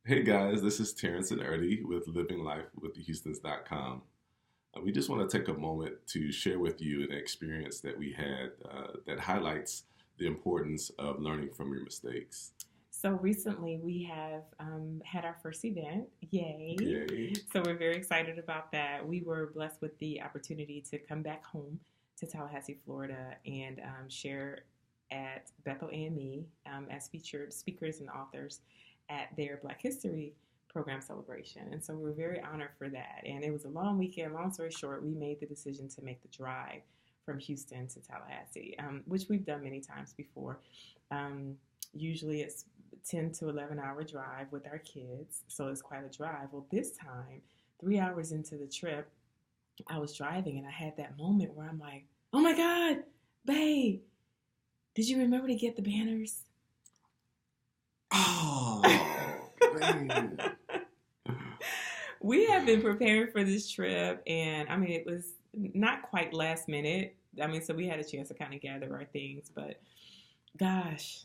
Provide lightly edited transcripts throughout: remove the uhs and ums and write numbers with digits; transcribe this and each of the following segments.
Hey guys, this is Terence and Eardie with Living Life with the Houstons.com. We just want to take a moment to share with you an experience that we had that highlights the importance of learning from your mistakes. So recently we have had our first event. Yay. Yay. So we're very excited about that. We were blessed with the opportunity to come back home to Tallahassee, Florida, and share at Bethel AME as featured speakers and authors at their Black History program celebration. And so we were very honored for that. And it was a long weekend. Long story short, we made the decision to make the drive from Houston to Tallahassee, which we've done many times before. Usually it's 10 to 11 hour drive with our kids, so it's quite a drive. Well, this time, 3 hours into the trip, I was driving and I had that moment where I'm like, oh my God, babe, did you remember to get the banners? Oh, man. We have been preparing for this trip, and I mean, it was not quite last minute. I mean, so we had a chance to kind of gather our things, but gosh,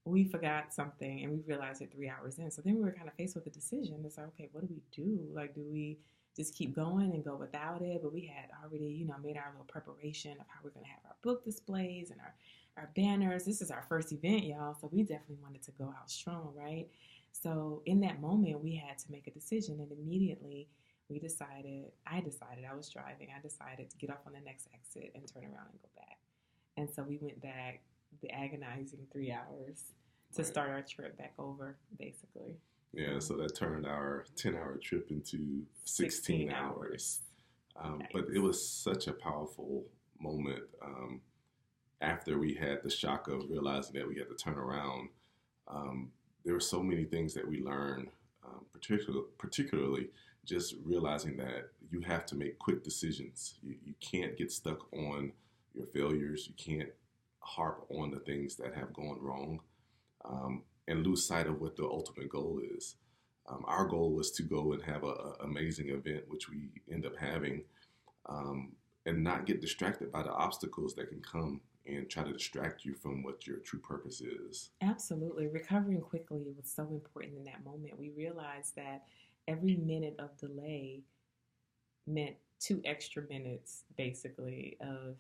we forgot something and we realized it 3 hours in. So then we were kind of faced with a decision. It's like, okay, what do we do? Like, do we just keep going and go without it? But we had already, made our little preparation of how we're going to have our book displays and our banners. This is our first event, y'all. So we definitely wanted to go out strong, right? So in that moment, we had to make a decision, and immediately I was driving, I decided to get off on the next exit and turn around and go back. And so we went back the agonizing 3 hours to start our trip back over, basically. Yeah, so that turned our 10-hour trip into 16 hours. Nice. But it was such a powerful moment after we had the shock of realizing that we had to turn around. There were so many things that we learned, particularly just realizing that you have to make quick decisions. You can't get stuck on your failures. You can't harp on the things that have gone wrong and lose sight of what the ultimate goal is. Our goal was to go and have an amazing event, which we end up having, and not get distracted by the obstacles that can come and try to distract you from what your true purpose is. Absolutely. Recovering quickly was so important in that moment. We realized that every minute of delay meant 2 extra minutes, basically, of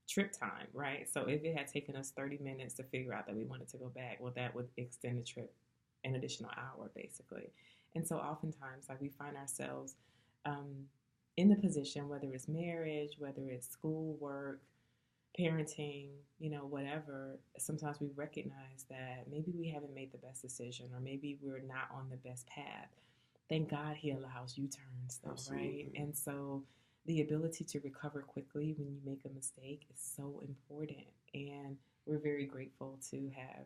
trip time, right? So if it had taken us 30 minutes to figure out that we wanted to go back, well, that would extend the trip an additional hour, basically. And so oftentimes, like, we find ourselves in the position, whether it's marriage, whether it's school, work, parenting, whatever, sometimes we recognize that maybe we haven't made the best decision, or maybe we're not on the best path. Thank God he allows U-turns, though, Absolutely. right? And so the ability to recover quickly when you make a mistake is so important. And we're very grateful to have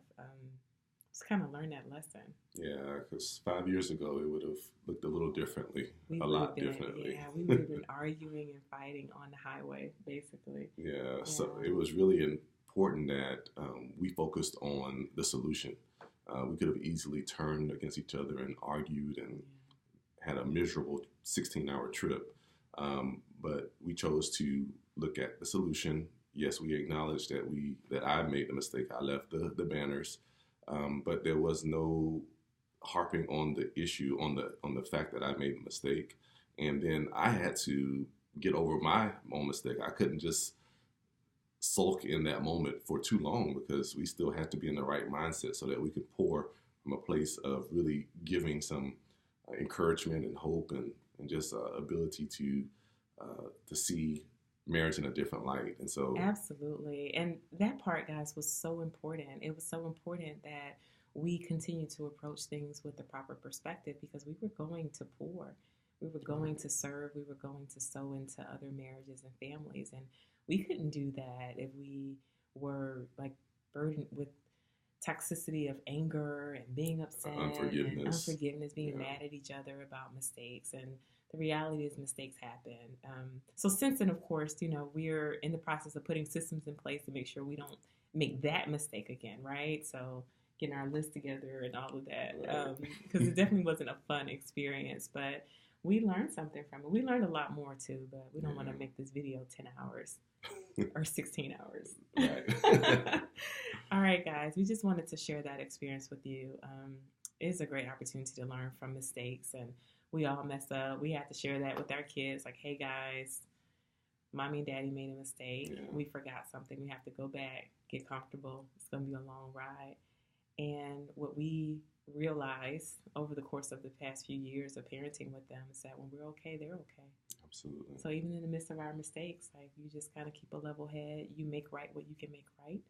just kind of learned that lesson. Yeah, because 5 years ago, it would have looked a little differently, We a would have lot been, differently. yeah, we would have been arguing and fighting on the highway, basically. Yeah, so it was really important that we focused on the solution. We could have easily turned against each other and argued and had a miserable 16-hour trip. But we chose to look at the solution. Yes, we acknowledged that I made the mistake. I left the banners, but there was no harping on the issue, on the fact that I made the mistake. And then I had to get over my own mistake. I couldn't just sulk in that moment for too long, because we still had to be in the right mindset so that we could pour from a place of really giving some encouragement and hope and just ability to see marriage in a different light. And so absolutely. And that part, guys, was so important. It was so important that we continue to approach things with the proper perspective, because we were going to pour. We were going to serve. We were going to sow into other marriages and families. And we couldn't do that if we were like burdened with toxicity of anger and being upset and unforgiveness, being mad at each other about mistakes. And the reality is mistakes happen. So since then, of course, we're in the process of putting systems in place to make sure we don't make that mistake again, right? So getting our list together and all of that, because it definitely wasn't a fun experience, but we learned something from it. We learned a lot more too, but we don't want to make this video 10 hours or 16 hours. Right. All right, guys, we just wanted to share that experience with you. it's a great opportunity to learn from mistakes, and we all mess up. We have to share that with our kids. Like, hey guys, mommy and daddy made a mistake. Yeah. We forgot something. We have to go back, get comfortable. It's going to be a long ride. And what we realized over the course of the past few years of parenting with them is that when we're okay, they're okay. Absolutely. So even in the midst of our mistakes, like, you just kind of keep a level head. You make right what you can make right,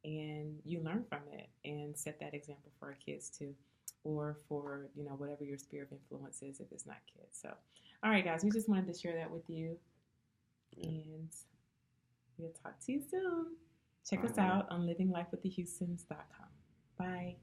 and you learn from it and set that example for our kids too, or for, you know, whatever your sphere of influence is if it's not kids. So, all right, guys, we just wanted to share that with you, and we'll talk to you soon. Check us out on livinglifewiththehoustons.com. Bye.